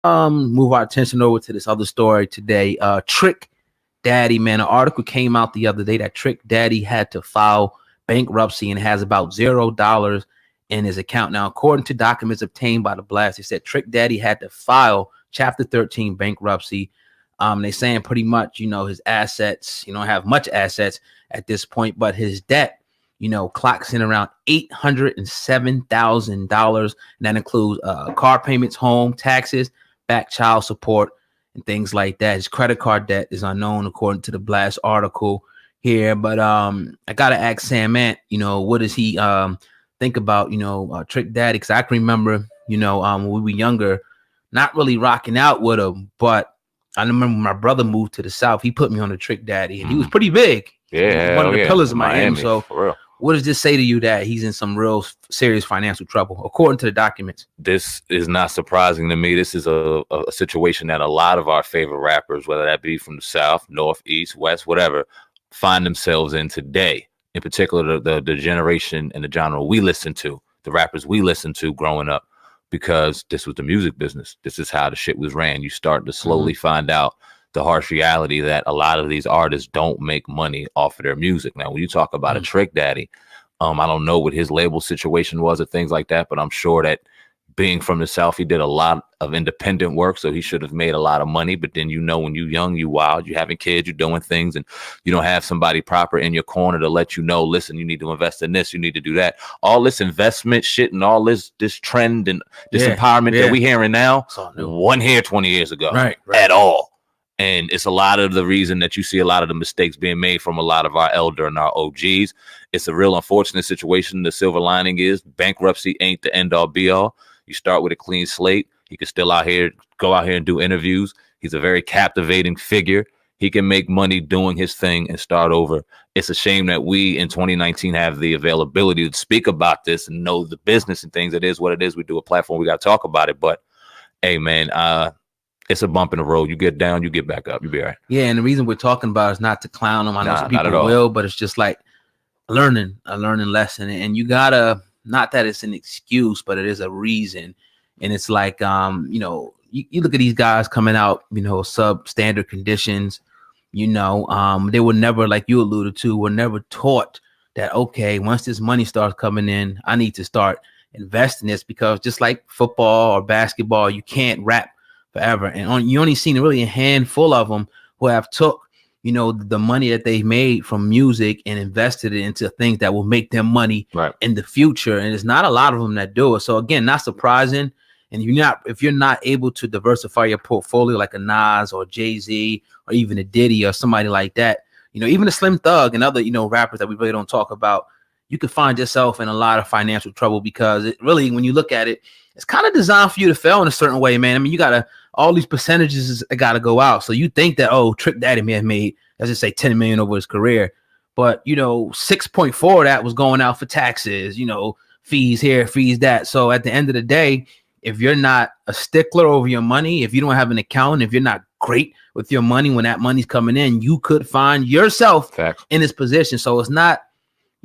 Move our attention over to this other story today. Trick Daddy, man, an article came out the other day that Trick Daddy had to file bankruptcy and has about $0 in his account. Now, according to documents obtained by the Blast, they said Trick Daddy had to file Chapter 13 bankruptcy. They're saying pretty much, his assets, don't have much assets at this point, but his debt, clocks in around $807,000. And that includes car payments, home taxes, back child support, and things like that. His credit card debt is unknown, according to the Blast article here. But I gotta ask Sam Ant, what does he think about Trick Daddy? Because I can remember, when we were younger, not really rocking out with him, but I remember when my brother moved to the South, he put me on the Trick Daddy, and he was pretty big. Yeah, one of the pillars of Miami. So for real. What does this say to you that he's in some real serious financial trouble, according to the documents? This is not surprising to me. This is a situation that a lot of our favorite rappers, whether that be from the South, North, East, West, whatever, find themselves in today. In particular, the generation and the genre we listen to, the rappers we listened to growing up, because this was the music business. This is how the shit was ran. You start to slowly find out the harsh reality that a lot of these artists don't make money off of their music. Now, when you talk about a Trick Daddy, I don't know what his label situation was or things like that, but I'm sure that being from the South, he did a lot of independent work, so he should have made a lot of money. But then, when you're young, you wild, you having kids, you're doing things, and you don't have somebody proper in your corner to let you know, listen, you need to invest in this, you need to do that. All this investment shit and all this trend and this empowerment that we hearing now, wasn't here 20 years ago at all. And it's a lot of the reason that you see a lot of the mistakes being made from a lot of our elder and our OGs. It's a real unfortunate situation. The silver lining is bankruptcy ain't the end all be all. You start with a clean slate. He can still go out here and do interviews. He's a very captivating figure. He can make money doing his thing and start over. It's a shame that we in 2019 have the availability to speak about this and know the business and things. It is what it is. We do a platform. We got to talk about it. But hey, man, it's a bump in the road. You get down, you get back up. You'll be all right. Yeah, and the reason we're talking about it is not to clown him. I know some people will, but it's just like a learning lesson. And you gotta, not that it's an excuse, but it is a reason. And it's like, you look at these guys coming out, substandard conditions, they were never, like you alluded to, were never taught that, okay, once this money starts coming in, I need to start investing this, because just like football or basketball, you can't rap forever. And you only seen really a handful of them who have took, the money that they made from music and invested it into things that will make them money in the future. And there's not a lot of them that do it. So again, not surprising. And if you're not able to diversify your portfolio like a Nas or Jay-Z or even a Diddy or somebody like that, even a Slim Thug and other, rappers that we really don't talk about, you can find yourself in a lot of financial trouble, because it really, when you look at it, it's kind of designed for you to fail in a certain way, man. I mean, you gotta, all these percentages gotta go out. So you think that, Trick Daddy may have made, let's just say 10 million over his career, but 6.4 of that was going out for taxes, fees here, fees that. So at the end of the day, if you're not a stickler over your money, if you don't have an accountant, if you're not great with your money when that money's coming in, you could find yourself in this position. So it's not,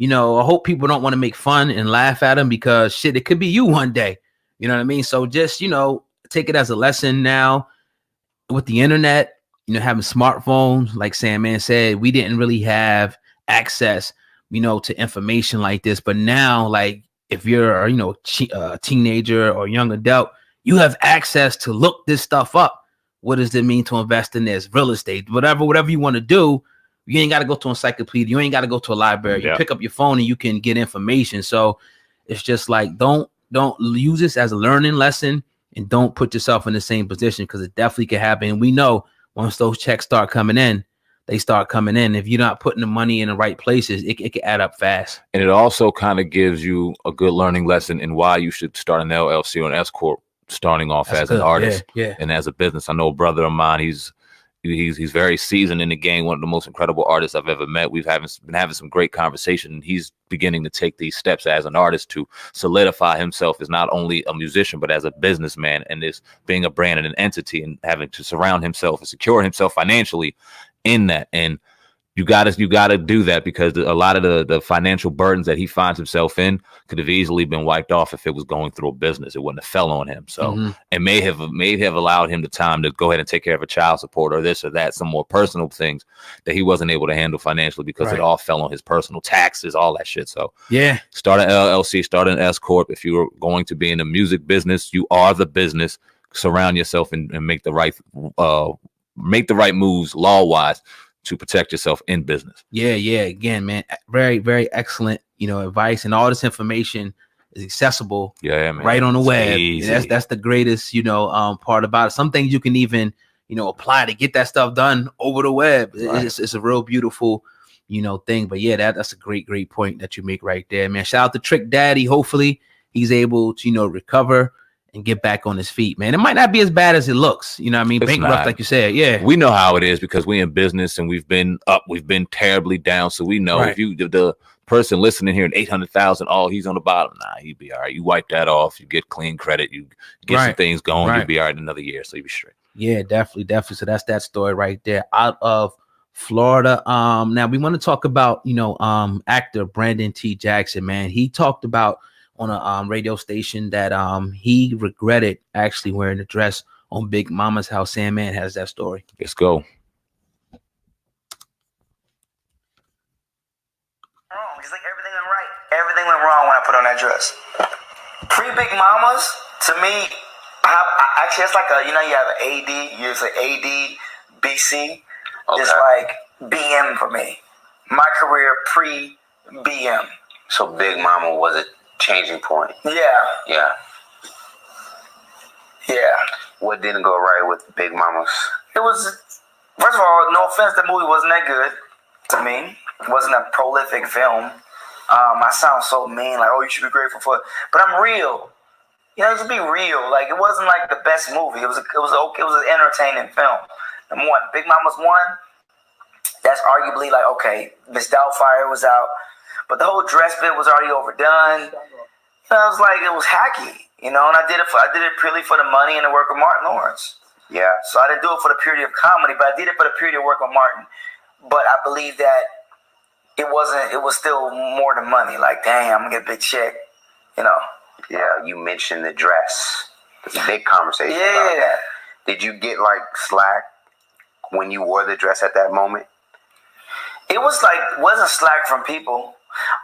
I hope people don't want to make fun and laugh at him, because shit, it could be you one day. You know what I mean? So just, take it as a lesson now with the internet, having smartphones, like Sam Man said, we didn't really have access, to information like this. But now, like, if you're, a teenager or young adult, you have access to look this stuff up. What does it mean to invest in this? Real estate, whatever you want to do. You ain't got to go to an encyclopedia. You ain't got to go to a library. You pick up your phone and you can get information. So it's just like, don't use this as a learning lesson, and don't put yourself in the same position, because it definitely can happen. And we know once those checks start coming in, they start coming in. If you're not putting the money in the right places, it can add up fast. And it also kind of gives you a good learning lesson in why you should start an LLC or an S Corp starting off as an artist and as a business. I know a brother of mine, he's very seasoned in the game, one of the most incredible artists I've ever met. We've been having some great conversation, and he's beginning to take these steps as an artist to solidify himself as not only a musician, but as a businessman, and this being a brand and an entity, and having to surround himself and secure himself financially in that. And you gotta do that, because a lot of the financial burdens that he finds himself in could have easily been wiped off if it was going through a business. It wouldn't have fell on him. So it may have allowed him the time to go ahead and take care of a child support or this or that, some more personal things that he wasn't able to handle financially, because it all fell on his personal taxes, all that shit. So start an LLC, start an S corp. If you're going to be in the music business, you are the business. Surround yourself and make the right moves law-wise to protect yourself in business. Yeah. Again, man, very, very excellent, advice, and all this information is accessible. Man. Right on the web. That's the greatest, part about it. Some things you can even, apply to get that stuff done over the web. Right. It's a real beautiful, thing. But that's a great point that you make right there, man. Shout out to Trick Daddy. Hopefully he's able to, recover and get back on his feet, man. It might not be as bad as it looks. You know what I mean? Bankrupt, like you said. Yeah. We know how it is, because we in business and we've been up, we've been terribly down. So we know if the person listening here in 800,000, he's on the bottom. Nah, he'd be all right. You wipe that off. You get clean credit. You get some things going. You'll be all right in another year. So you'll be straight. Yeah, definitely. So that's that story right there out of Florida. Now we want to talk about, actor Brandon T. Jackson, man. He talked about on a radio station that he regretted actually wearing a dress on Big Mama's house. Sandman has that story. Let's go. He's like, everything went right. Everything went wrong when I put on that dress. Pre-Big Mama's, to me, actually, it's like you have an AD, you say AD, BC. Okay. It's like BM for me. My career pre-BM. So Big Mama was a changing point. Yeah. What didn't go right with Big Mama's? It was, first of all, no offense, the movie wasn't that good to me. It wasn't a prolific film. I sound so mean, like, you should be grateful for it. But I'm real. You should be real. Like, it wasn't like the best movie. It was okay. It was an entertaining film. Number one, Big Mama's one. That's arguably like, okay, Miss Doubtfire was out, but the whole dress bit was already overdone. I was like, it was hacky, and I did it purely for the money and the work of Martin Lawrence. Yeah. So I didn't do it for the purity of comedy, but I did it for the purity of work with Martin. But I believe that it was still more than money. Like, dang, I'm gonna get a big check, Yeah, you mentioned the dress. It's a big conversation. Yeah. Did you get like slack when you wore the dress at that moment? It wasn't slack from people.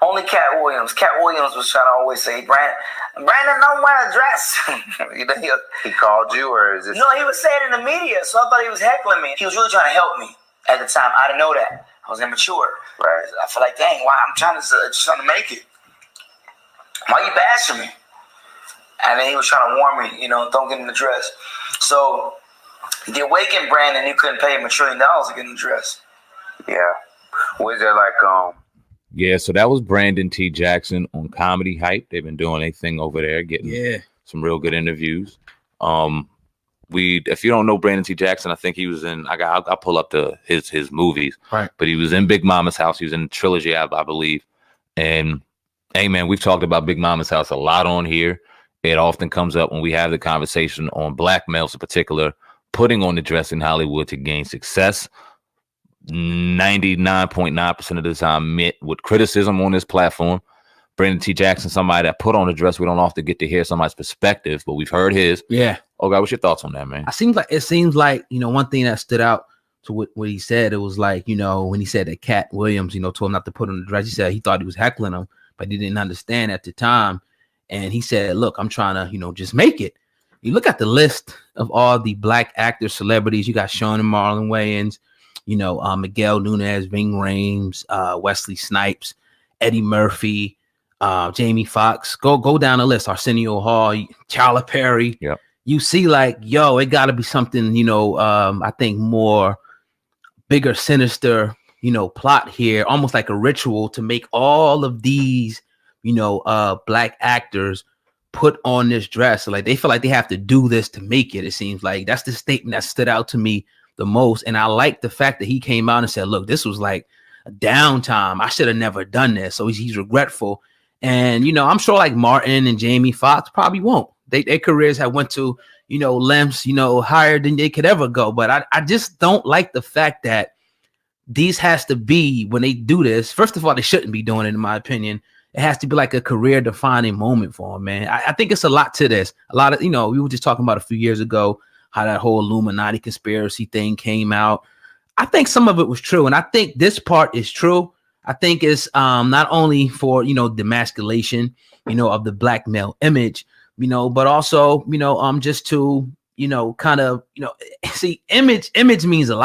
Only Cat Williams. Cat Williams was trying to always say, Brandon, don't wear a dress. He called you, or is this? No, he was saying it in the media, so I thought he was heckling me. He was really trying to help me at the time. I didn't know that. I was immature. Right. I feel like, dang, why I'm trying to make it. Why you bashing me? And then he was trying to warn me, don't get in the dress. So the awakened Brandon, you couldn't pay him $1 trillion to get in the dress. Yeah. Was there like Yeah, so that was Brandon T. Jackson on Comedy Hype. They've been doing a thing over there, getting some real good interviews. If you don't know Brandon T. Jackson, I think he was in. I'll pull up his movies. Right. But he was in Big Mama's House. He was in Trilogy, I believe. And hey, man, we've talked about Big Mama's House a lot on here. It often comes up when we have the conversation on black males in particular, putting on the dress in Hollywood to gain success. 99.9% of the time met with criticism on this platform. Brandon T. Jackson, somebody that put on a dress. We don't often get to hear somebody's perspective, but we've heard his. Yeah. Oh God, what's your thoughts on that, man? It seems like one thing that stood out to what he said, it was like, when he said that Cat Williams, told him not to put on the dress. He said he thought he was heckling him, but he didn't understand at the time. And he said, look, I'm trying to, just make it. You look at the list of all the black actors, celebrities. You got Sean and Marlon Wayans, Miguel Nunez, Ving Rhames, Wesley Snipes, Eddie Murphy, Jamie Foxx. Go down the list. Arsenio Hall, Tyler Perry. Yep. You see, like, it got to be something, I think more bigger, sinister, plot here, almost like a ritual to make all of these, black actors put on this dress. So, like, they feel like they have to do this to make it. It seems like that's the statement that stood out to me the most. And I like the fact that he came out and said, look, this was like a downtime. I should have never done this. So he's regretful. And, I'm sure like Martin and Jamie Foxx probably won't. Their careers have went to, lengths, higher than they could ever go. But I just don't like the fact that these has to be, when they do this, first of all, they shouldn't be doing it, in my opinion. It has to be like a career defining moment for them, man. I think it's a lot to this. A lot of, we were just talking about a few years ago how that whole Illuminati conspiracy thing came out. I think some of it was true. And I think this part is true. I think it's not only for, demasculation, of the black male image, but also, just to, kind of, see, image means a lot.